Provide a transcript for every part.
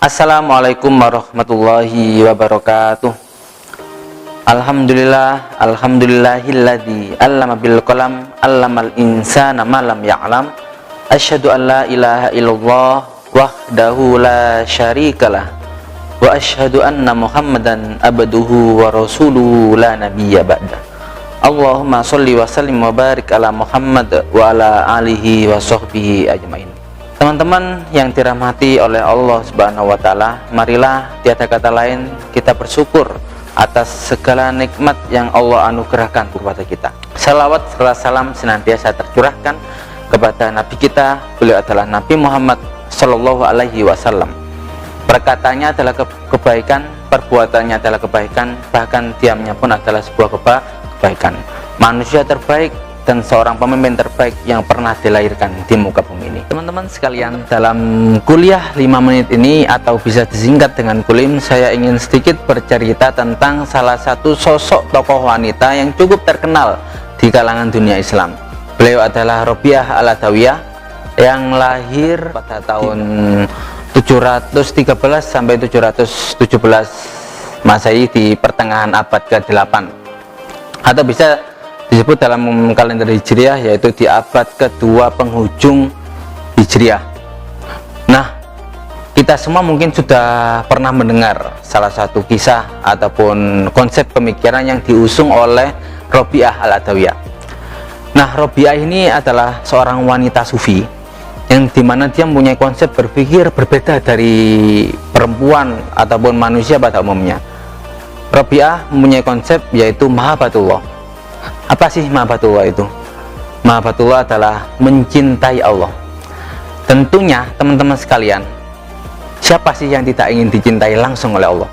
Assalamualaikum warahmatullahi wabarakatuh. Alhamdulillahilladzi 'allama bil qalam 'allamal insana ma lam ya'lam. Asyhadu an la ilaha illallah wahdahu la syarikalah wa asyhadu anna Muhammadan abduhu wa rasuluhu la nabiyya ba'da. Allahumma sholli wa sallim wa barik ala Muhammad wa ala alihi wa sahbihi ajmain. Teman-teman yang dirahmati oleh Allah Subhanahu wa taala, marilah tiada kata lain kita bersyukur atas segala nikmat yang Allah anugerahkan kepada kita. Salawat serta salam senantiasa tercurahkan kepada Nabi kita. Beliau adalah Nabi Muhammad Sallallahu Alaihi Wasallam. Perkataannya adalah kebaikan, perbuatannya adalah kebaikan, bahkan diamnya pun adalah sebuah kebaikan. Manusia terbaik dan seorang pemimpin terbaik yang pernah dilahirkan di muka bumi ini. Teman-teman sekalian, dalam kuliah 5 menit ini, atau bisa disingkat dengan kulim, saya ingin sedikit bercerita tentang salah satu sosok tokoh wanita yang cukup terkenal di kalangan dunia Islam. Beliau adalah Robiah Al-Adawiyah yang lahir pada tahun 713 sampai 717 Masehi di pertengahan abad ke-8, atau bisa disebut dalam kalender Hijriah yaitu di abad kedua penghujung Hijriah. Nah, kita semua mungkin sudah pernah mendengar salah satu kisah ataupun konsep pemikiran yang diusung oleh Robiah Al-Adawiyah. Nah, Robiah ini adalah seorang wanita sufi yang dimana dia mempunyai konsep berpikir berbeda dari perempuan ataupun manusia pada umumnya. Robiah mempunyai konsep yaitu mahabbatullah. Apa sih mahabbatullah itu? Mahabbatullah adalah mencintai Allah. Tentunya teman-teman sekalian, siapa sih yang tidak ingin dicintai langsung oleh Allah?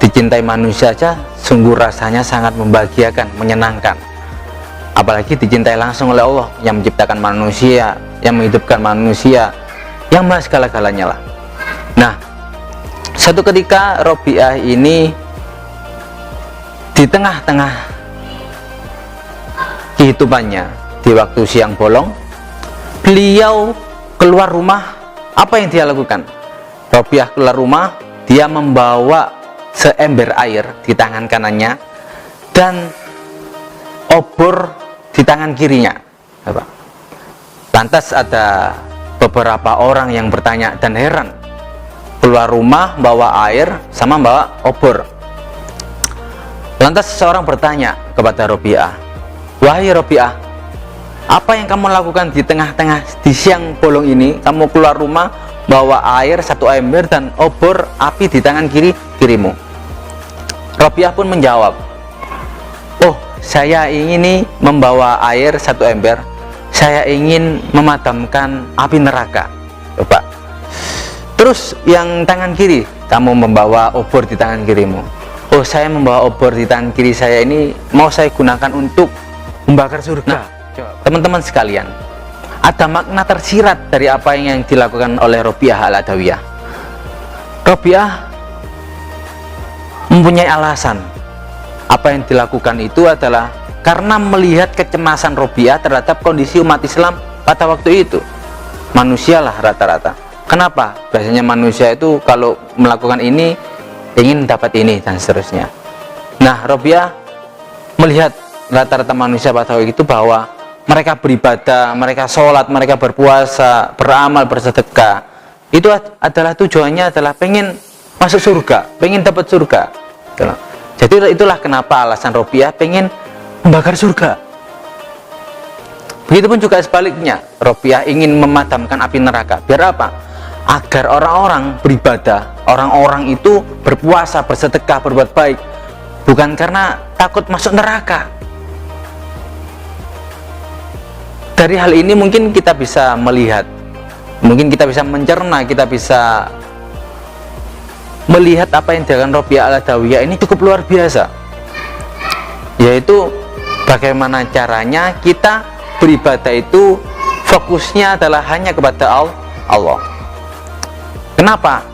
Dicintai manusia saja sungguh rasanya sangat membahagiakan, menyenangkan. Apalagi dicintai langsung oleh Allah yang menciptakan manusia, yang menghidupkan manusia, yang maha segala-galanya lah. Nah, suatu ketika Robiah ini di tengah-tengah kehidupannya, di waktu siang bolong, beliau keluar rumah. Apa yang dia lakukan? Robiah keluar rumah, dia membawa seember air di tangan kanannya dan obor di tangan kirinya. Lantas ada beberapa orang yang bertanya dan heran, keluar rumah bawa air sama bawa obor. Lantas seseorang bertanya kepada Robiah, "Wahai Robiah, apa yang kamu lakukan di tengah-tengah di siang bolong ini? Kamu keluar rumah bawa air satu ember dan obor api di tangan kirimu." Robiah pun menjawab, "Oh, saya ingin membawa air satu ember. Saya ingin memadamkan api neraka." Coba. Terus yang tangan kiri, kamu membawa obor di tangan kirimu. "Oh, saya membawa obor di tangan kiri saya ini mau saya gunakan untuk membakar surga." Nah, teman-teman sekalian, ada makna tersirat dari apa yang dilakukan oleh Robiah Al-Adawiyah. Robiah mempunyai alasan. Apa yang dilakukan itu adalah karena melihat kecemasan Robiah terhadap kondisi umat Islam pada waktu itu. Manusia lah rata-rata. Kenapa? Biasanya manusia itu kalau melakukan ini ingin dapat ini dan seterusnya. Nah, Robiah melihat rata-rata manusia pada waktu itu bahwa mereka beribadah, mereka sholat, mereka berpuasa, beramal, bersedekah, itu adalah tujuannya adalah pengen masuk surga, pengen dapat surga. Jadi itulah kenapa alasan Robiah pengen membakar surga. Begitupun juga sebaliknya, Robiah ingin memadamkan api neraka. Biar apa? Agar orang-orang beribadah, orang-orang itu berpuasa, bersedekah, berbuat baik, bukan karena takut masuk neraka. Dari hal ini mungkin kita bisa melihat, mungkin kita bisa mencerna, kita bisa melihat apa yang dilakukan Robiah Al-Adawiyah ini cukup luar biasa, yaitu bagaimana caranya kita beribadah itu fokusnya adalah hanya kepada Allah. Kenapa?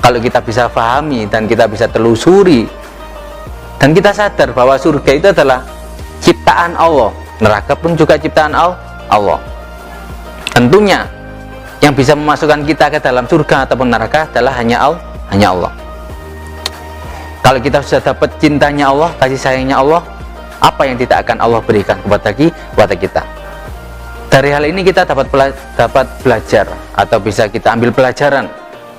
Kalau kita bisa pahami dan kita bisa telusuri dan kita sadar bahwa surga itu adalah ciptaan Allah, neraka pun juga ciptaan Allah. Tentunya Yang bisa memasukkan kita ke dalam surga ataupun neraka adalah hanya Allah. Kalau kita sudah dapat cintanya Allah, kasih sayangnya Allah, apa yang tidak akan Allah berikan kepada kita? Dari hal ini kita dapat belajar atau bisa kita ambil pelajaran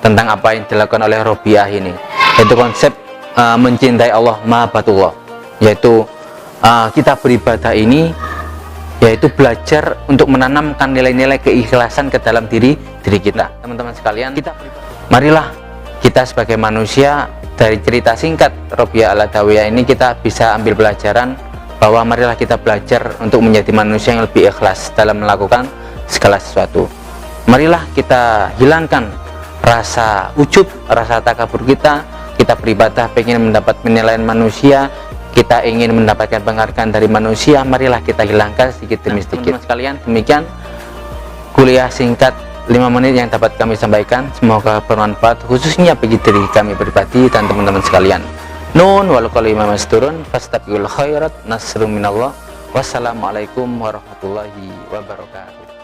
tentang apa yang dilakukan oleh Robiah ini, yaitu konsep mencintai Allah, mahabbatullah, yaitu kita beribadah ini yaitu belajar untuk menanamkan nilai-nilai keikhlasan ke dalam diri kita. Teman-teman sekalian, marilah kita sebagai manusia, dari cerita singkat Robiah Al-Adawiyah ini kita bisa ambil pelajaran bahwa marilah kita belajar untuk menjadi manusia yang lebih ikhlas dalam melakukan segala sesuatu. Marilah kita hilangkan rasa ujub, rasa takabur kita beribadah pengen mendapat penilaian manusia, kita ingin mendapatkan penghargaan dari manusia, marilah kita hilangkan sedikit demi sedikit. Teman-teman sekalian, demikian kuliah singkat 5 menit yang dapat kami sampaikan, semoga bermanfaat khususnya bagi diri kami pribadi dan teman-teman sekalian. Nun wal qalimah masturun fastabiqul khairat nasrum minallah. Wassalamualaikum warahmatullahi wabarakatuh.